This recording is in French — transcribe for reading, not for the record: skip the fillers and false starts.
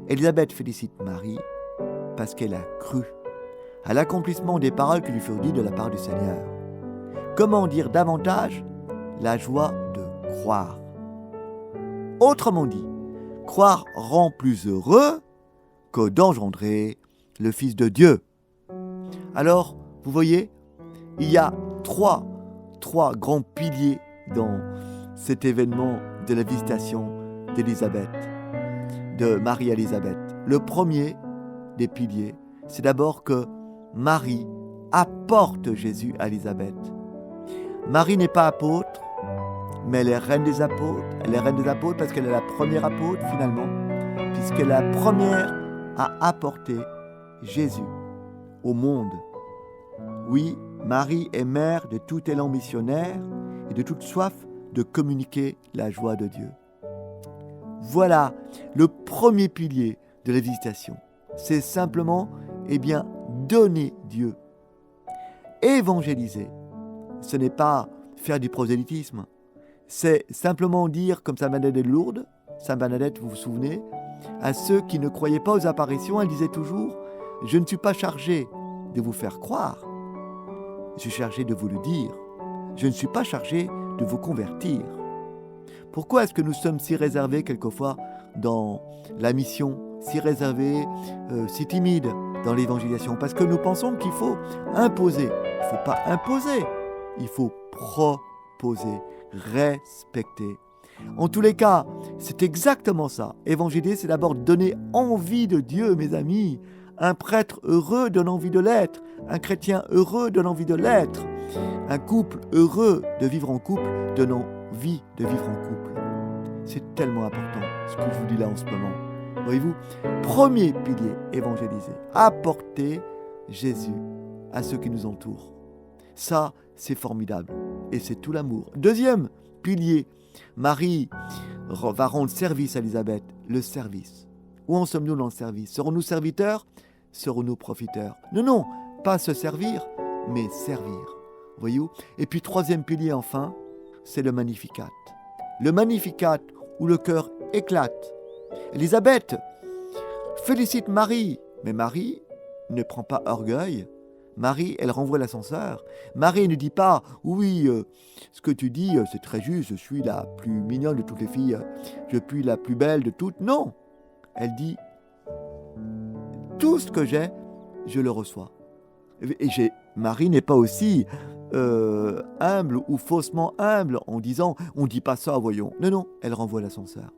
Élisabeth félicite Marie parce qu'elle a cru à l'accomplissement des paroles qui lui furent dites de la part du Seigneur. Comment dire davantage la joie de croire? Autrement dit, croire rend plus heureux que d'engendrer le Fils de Dieu. Alors, vous voyez, il y a trois grands piliers dans cet événement de la visitation d'Élisabeth, de Marie-Élisabeth. Le premier des piliers, c'est d'abord que Marie apporte Jésus à Élisabeth. Marie n'est pas apôtre, mais elle est reine des apôtres. Elle est reine des apôtres parce qu'elle est la première apôtre finalement, puisqu'elle est la première à apporter Jésus au monde. Oui, Marie est mère de tout élan missionnaire et de toute soif de communiquer la joie de Dieu. Voilà le premier pilier de la visitation. C'est simplement, donner Dieu. Évangéliser, ce n'est pas faire du prosélytisme. C'est simplement dire, comme Sainte Bernadette de Lourdes, Sainte Bernadette, vous vous souvenez, à ceux qui ne croyaient pas aux apparitions, elle disait toujours « Je ne suis pas chargé de vous faire croire, je suis chargé de vous le dire. Je ne suis pas chargé de vous convertir. » Pourquoi est-ce que nous sommes si réservés quelquefois dans la mission, si réservés, si timides dans l'évangélisation? Parce que nous pensons qu'il faut imposer. Il ne faut pas imposer, il faut proposer, respecter. En tous les cas, c'est exactement ça. Évangéliser, c'est d'abord donner envie de Dieu, mes amis. Un prêtre heureux donne envie de l'être. Un chrétien heureux donne envie de l'être. Un couple heureux de vivre en couple donne envie de vivre en couple. C'est tellement important ce que je vous dis là en ce moment. Voyez-vous, premier pilier, évangéliser. Apporter Jésus à ceux qui nous entourent. Ça, c'est formidable. Et c'est tout l'amour. Deuxième pilier, Marie va rendre service à Élisabeth. Le service. Où en sommes-nous dans le service? Serons-nous serviteurs? Serons-nous profiteurs? Non, pas se servir, mais servir. Voyez-vous? Et puis troisième pilier enfin, c'est le Magnificat. Le Magnificat où le cœur éclate. Élisabeth félicite Marie, mais Marie ne prend pas orgueil. Marie, elle renvoie l'ascenseur. Marie ne dit pas « Oui, ce que tu dis, c'est très juste, je suis la plus mignonne de toutes les filles, je suis la plus belle de toutes. » Non, elle dit « Tout ce que j'ai, je le reçois. » Et Marie n'est pas aussi humble ou faussement humble en disant « On ne dit pas ça, voyons. » Non, elle renvoie l'ascenseur.